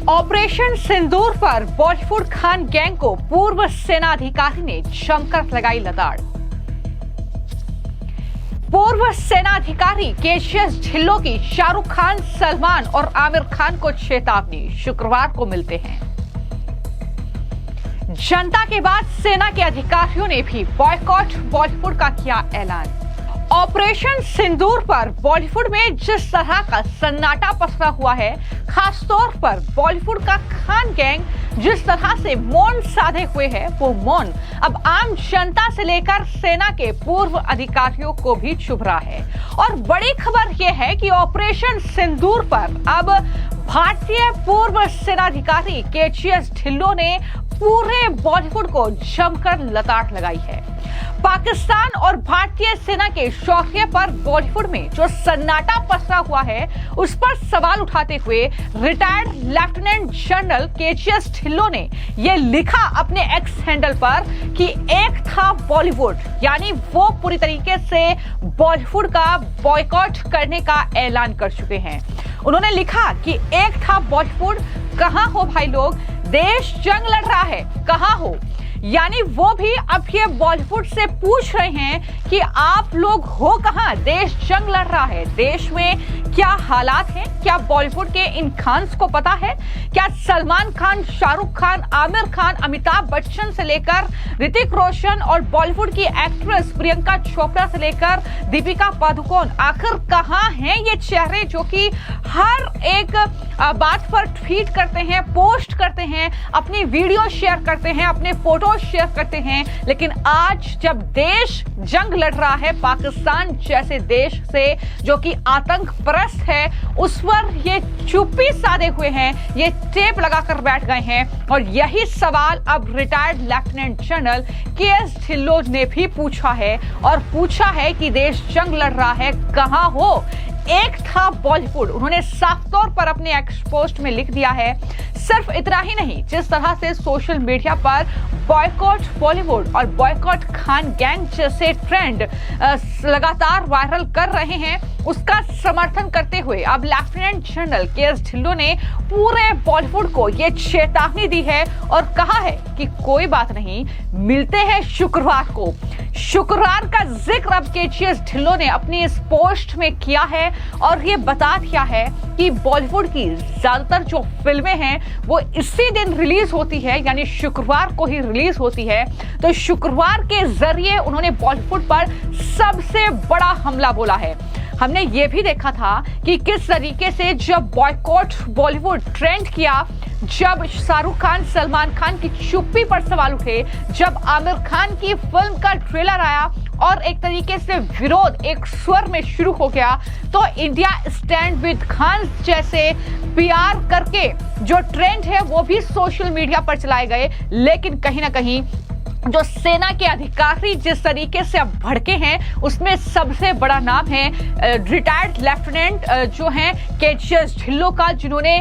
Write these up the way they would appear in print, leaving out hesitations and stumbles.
Operation सिंदूर पर Bollywood Khan gang को पूर्व सेना अधिकारी ने जमकर लगाई लताड़। पूर्व सेना अधिकारी केसीएस ढिल्लों की शाहरुख खान, सलमान और आमिर खान को चेतावनी, शुक्रवार को मिलते हैं। जनता के बाद सेना के अधिकारियों ने भी बॉयकॉट बॉलीवुड का किया ऐलान। ऑपरेशन सिंदूर पर बॉलीवुड में जिस तरह का सन्नाटा पसरा हुआ है, खासतौर पर बॉलीवुड का खान गैंग जिस तरह से मौन साधे हुए है, वो मौन अब आम जनता से लेकर सेना के पूर्व अधिकारियों को भी चुभ रहा है। और बड़ी खबर यह है कि ऑपरेशन सिंदूर पर अब भारतीय पूर्व सेनाधिकारी केसीएस ढिल्लों ने पूरे बॉलीवुड को जमकर लताड़ लगाई है। पाकिस्तान और भारतीय सेना के शौर्य पर बॉलीवुड में जो सन्नाटा पसरा हुआ है, उस पर सवाल उठाते हुए retired lieutenant general KCS Dhillon ने यह लिखा अपने एक्स हैंडल पर कि एक था बॉलीवुड, यानी वो पूरी तरीके से बॉलीवुड का बॉयकॉट करने का ऐलान कर चुके हैं। उन्होंने लिखा कि एक था बॉलीवुड, कहां हो भाई लोग, देश जंग लड़ रहा है, कहां हो। यानी वो भी अब ये बॉलीवुड से पूछ रहे हैं कि आप लोग हो कहां, देश जंग लड़ रहा है, देश में क्या हालात हैं, क्या बॉलीवुड के इन खान्स को पता है, क्या सलमान खान, शाहरुख खान, आमिर खान, अमिताभ बच्चन से लेकर ऋतिक रोशन और बॉलीवुड की एक्ट्रेस प्रियंका चोपड़ा से लेकर दीपिका पादुकोण, आखिर कहां हैं ये चेहरे जो कि हर एक बात पर ट्वीट करते हैं, पोस्ट करते हैं, अपनी वीडियो शेयर करते हैं, अपने फोटो शेयर करते हैं, लेकिन आज जब देश जंग लड़ रहा है पाकिस्तान जैसे देश से जो कि आतंक परस्त है, उस पर ये चुप्पी साधे हुए हैं, ये टेप लगाकर बैठ गए हैं। और यही सवाल अब retired lieutenant general KS Dhillon ने भी पूछा है, और पूछा है कि देश जंग लड़ रहा है, कहां हो। एक था बॉलीवुड, उन्होंने साफ तौर पर अपने एक्स पोस्ट में लिख दिया है। सिर्फ इतना ही नहीं, जिस तरह से सोशल मीडिया पर बॉयकॉट बॉलीवुड और बॉयकॉट खान गैंग जैसे ट्रेंड लगातार वायरल कर रहे हैं, उसका समर्थन करते हुए अब लेफ्टिनेंट जनरल केएस ढिल्लों ने पूरे बॉलीवुड को यह चेतावनी दी है और कहा है कि कोई बात नहीं, मिलते हैं शुक्रवार को। शुक्रवार का जिक्र अब केसीएस ढिल्लों ने अपनी इस पोस्ट में किया है और ये बता दिया है कि बॉलीवुड की ज्यादातर जो फिल्में हैं वो इसी दिन रिलीज होती है, यानी शुक्रवार को ही रिलीज होती है। तो शुक्रवार के जरिए उन्होंने बॉलीवुड पर सबसे बड़ा हमला बोला है। हमने ये भी देखा था कि किस तरीके से जब बॉयकॉट बॉलीवुड ट्रेंड किया, जब शाहरुख खान, सलमान खान की चुप्पी पर सवाल उठे, जब आमिर खान की फिल्म का ट्रेलर आया और एक तरीके से विरोध एक स्वर में शुरू हो गया, तो इंडिया स्टैंड विद खान जैसे पीआर करके जो ट्रेंड है वो भी सोशल मीडिया पर चलाए गए। लेकिन कहीं ना कहीं जो सेना के अधिकारी जिस तरीके से अब भड़के हैं, उसमें सबसे बड़ा नाम है रिटायर्ड लेफ्टिनेंट जो हैं केसीएस ढिल्लों का, जिन्होंने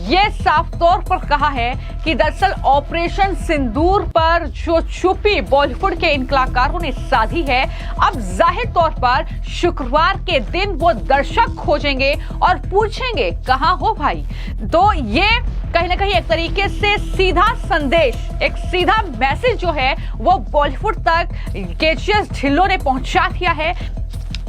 ये साफ तौर पर कहा है कि दरअसल ऑपरेशन सिंदूर पर जो चुप्पी बॉलीवुड के इन कलाकारों ने साधी है, अब जाहिर तौर पर शुक्रवार के दिन वो दर्शक खोजेंगे और पूछेंगे कहां हो भाई। तो ये कहीं ना कहीं एक तरीके से सीधा संदेश, एक सीधा मैसेज जो है वो बॉलीवुड तक केसीएस ढिल्लों ने पहुंचा दिया है।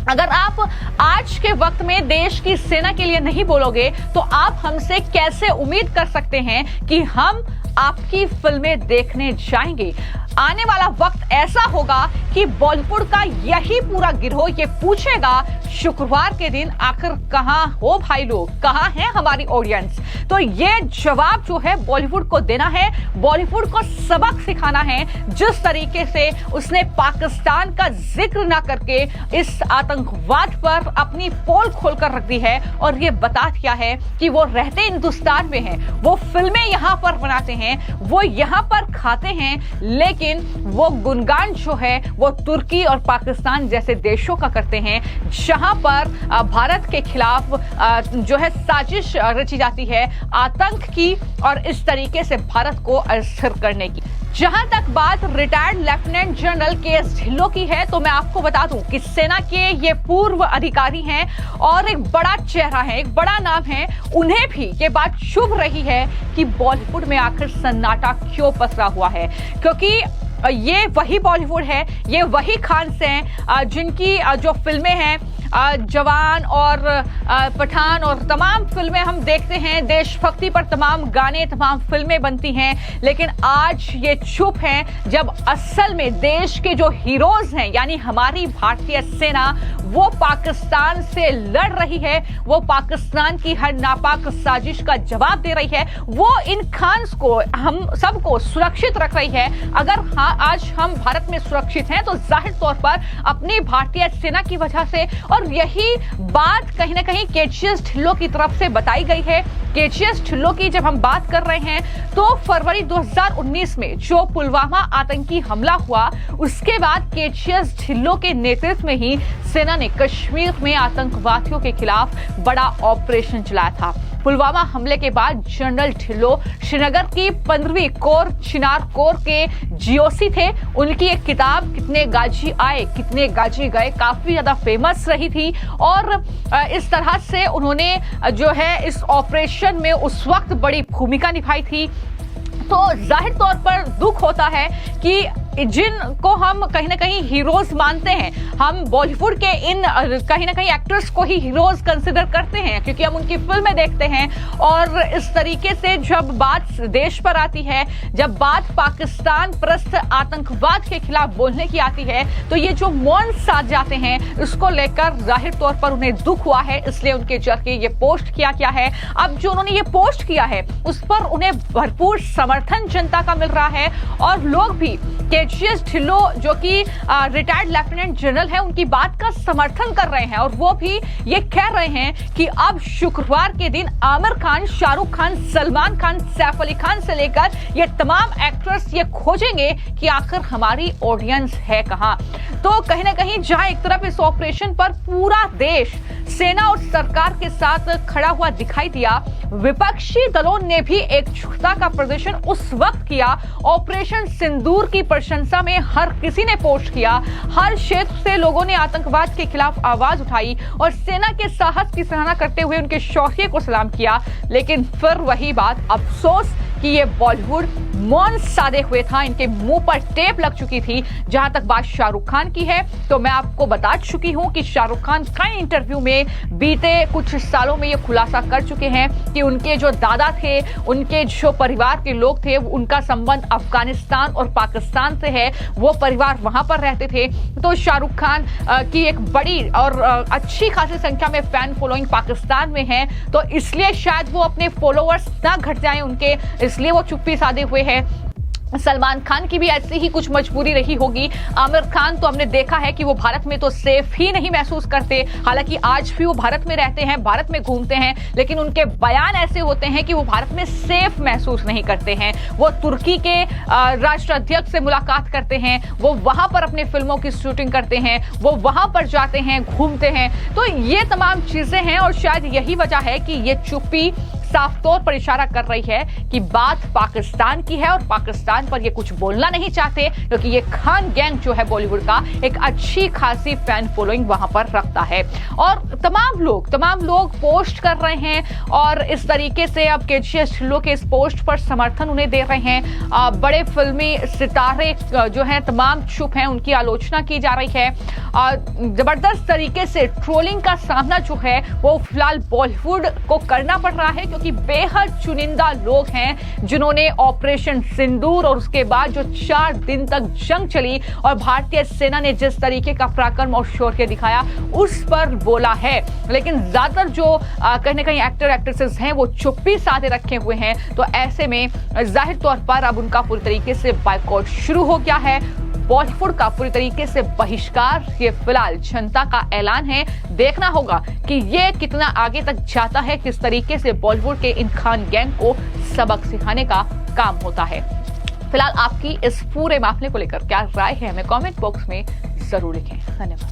अगर आप आज के वक्त में देश की सेना के लिए नहीं बोलोगे, तो आप हमसे कैसे उम्मीद कर सकते हैं कि हम आपकी फिल्में देखने जाएंगे। आने वाला वक्त ऐसा होगा कि बॉलीवुड का यही पूरा गिरोह ये पूछेगा शुक्रवार के दिन, आखिर कहां हो भाई लोग, कहां है हमारी ऑडियंस। तो ये जवाब जो है बॉलीवुड को देना है, बॉलीवुड को सबक सिखाना है। जिस तरीके से उसने पाकिस्तान का जिक्र ना करके इस आतंकवाद पर अपनी पोल खोलकर रख दी है और ये बता दिया है कि वो रहते हिंदुस्तान में हैं, वो फिल्में यहां पर बनाते हैं, वो यहां पर खाते हैं, लेकिन वो गुणगान जो है वो तुर्की और पाकिस्तान जैसे देशों का करते हैं, जहां पर भारत के खिलाफ जो है साजिश रची जाती है आतंक की और इस तरीके से भारत को अस्थिर करने की। जहां तक बात retired lieutenant general KS. Dhillon की है तो मैं आपको बता दूं कि सेना के ये पूर्व अधिकारी हैं और एक बड़ा चेहरा है, एक बड़ा नाम है। उन्हें भी ये बात चुभ रही है कि बॉलीवुड में आखिर सन्नाटा क्यों पसरा हुआ है, क्योंकि ये वही बॉलीवुड है, ये वही खान्स हैं जिनकी जो फिल्में हैं जवान और पठान और तमाम फिल्में हम देखते हैं, देशभक्ति पर तमाम गाने, तमाम फिल्में बनती हैं। लेकिन आज ये चुप हैं जब असल में देश के जो हीरोज हैं यानी हमारी भारतीय सेना वो पाकिस्तान से लड़ रही है, वो पाकिस्तान की हर नापाक साजिश का जवाब दे रही है, वो इन खान्स को हम सबको सुरक्षित रख रही है। अगर हाँ आज हम भारत में सुरक्षित हैं तो जाहिर तौर पर अपनी भारतीय सेना की वजह से। और यही बात कहीं ना कहीं के.एस. ढिल्लों की तरफ से बताई गई है। के.एस. ढिल्लों की जब हम बात कर रहे हैं तो फरवरी 2019 में जो पुलवामा आतंकी हमला हुआ उसके बाद के.एस. ढिल्लों के नेतृत्व में ही सेना ने कश्मीर में आतंकवादियों के खिलाफ बड़ा ऑपरेशन चलाया था। पुलवामा हमले के बाद जनरल ढिल्लों श्रीनगर की 15वीं कोर चिनार कोर के जीओसी थे। उनकी एक किताब कितने गाजी आए कितने गाजी गए काफी ज्यादा फेमस रही थी और इस तरह से उन्होंने जो है इस ऑपरेशन में उस वक्त बड़ी भूमिका निभाई थी। तो जाहिर तौर पर दुख होता है कि जिनको हम कहीं ना कहीं हीरोज मानते हैं, हम बॉलीवुड के इन कहीं ना कहीं एक्टर्स को ही हीरोज कंसिडर करते हैं क्योंकि हम उनकी फिल्में देखते हैं। और इस तरीके से जब बात देश पर आती है, जब बात पाकिस्तान परस्त आतंकवाद के खिलाफ बोलने की आती है तो ये जो मौन साध जाते हैं इसको लेकर जाहिर तौर पर उन्हें दुख हुआ है, इसलिए उनके जरिए ये पोस्ट किया गया है। अब जो उन्होंने ये पोस्ट किया है उस पर उन्हें भरपूर समर्थन जनता का मिल रहा है और लोग भी के.एस. ढिल्लों जो कि रिटायर्ड लेफ्टिनेंट जनरल है उनकी बात का समर्थन कर रहे हैं और वो भी ये कह रहे हैं कि अब शुक्रवार के दिन आमिर खान, शाहरुख खान, सलमान खान, सैफ अली खान से लेकर ये तमाम एक्टर्स ये खोजेंगे कि आखिर हमारी ऑडियंस है कहां। तो कहीं ना कहीं जहां एक तरफ इस ऑपरेशन पर पूरा देश सेना और सरकार के साथ खड़ा हुआ दिखाई दिया, विपक्षी दलों ने भी एकजुटता का प्रदर्शन उस वक्त किया। ऑपरेशन सिंदूर की प्रशंसा में हर किसी ने पोस्ट किया, हर क्षेत्र से लोगों ने आतंकवाद के खिलाफ आवाज उठाई और सेना के साहस की सराहना करते हुए उनके शौर्य को सलाम किया। लेकिन फिर वही बात, अफसोस कि ये बॉलीवुड मौन साधे हुए था, इनके मुंह पर टेप लग चुकी थी। जहां तक बात शाहरुख खान की है तो मैं आपको बता चुकी हूं कि शाहरुख खान कई इंटरव्यू में बीते कुछ सालों में ये खुलासा कर चुके हैं कि उनके जो दादा थे, उनके जो परिवार के लोग थे, उनका संबंध अफगानिस्तान और पाकिस्तान से है, वो परिवार वहां पर रहते थे। तो शाहरुख खान की एक बड़ी और अच्छी खासी संख्या में फैन फॉलोइंग पाकिस्तान में है, तो इसलिए शायद वो अपने फॉलोअर्स ना घट जाएं उनके, इसलिए वो चुप्पी साधे हुए हैं। सलमान खान की भी ऐसी ही कुछ मजबूरी रही होगी। आमिर खान तो हमने देखा है कि वो भारत में तो सेफ ही नहीं महसूस करते, हालांकि आज भी वो भारत में रहते हैं, भारत में घूमते हैं, लेकिन उनके बयान ऐसे होते हैं कि वो भारत में सेफ महसूस नहीं करते हैं। वो तुर्की के राष्ट्राध्यक्ष से मुलाकात करते हैं, वो वहां पर अपने फिल्मों की शूटिंग करते हैं, वो वहां पर जाते हैं, घूमते हैं। तो ये तमाम चीजें हैं और शायद यही वजह है कि ये चुप्पी साफ तौर पर इशारा कर रही है कि बात पाकिस्तान की है और पाकिस्तान पर ये कुछ बोलना नहीं चाहते क्योंकि ये खान गैंग जो है बॉलीवुड का एक अच्छी खासी फैन फॉलोइंग वहां पर रखता है। और तमाम लोग पोस्ट कर रहे हैं और इस तरीके से अब के.एस. ढिल्लों के इस पोस्ट पर समर्थन उन्हें दे रहे हैं। बड़े फिल्मी सितारे जो हैं तमाम चुप हैं, उनकी आलोचना की जा रही है। जबरदस्त तरीके से ट्रोलिंग का सामना जो है वो फिलहाल बॉलीवुड को करना पड़ रहा है क्योंकि बेहद चुनिंदा लोग हैं जिन्होंने ऑपरेशन सिंदूर और उसके बाद जो 4 दिन तक जंग चली और भारतीय सेना ने जिस तरीके का पराक्रम और शौर्य दिखाया उस पर बोला है। लेकिन ज्यादातर जो कहीं ना कहीं एक्टर एक्ट्रेसेस हैं वो चुप्पी साधे रखे हुए हैं। तो ऐसे में जाहिर तौर पर अब उनका पूरी तरीके से बायकॉट शुरू हो गया है, बॉलीवुड का पूरी तरीके से बहिष्कार। ये फिलहाल जनता का ऐलान है, देखना होगा कि ये कितना आगे तक जाता है, किस तरीके से बॉलीवुड के इन खान गैंग को सबक सिखाने का काम होता है। फिलहाल आपकी इस पूरे मामले को लेकर क्या राय है हमें कमेंट बॉक्स में जरूर लिखें। धन्यवाद।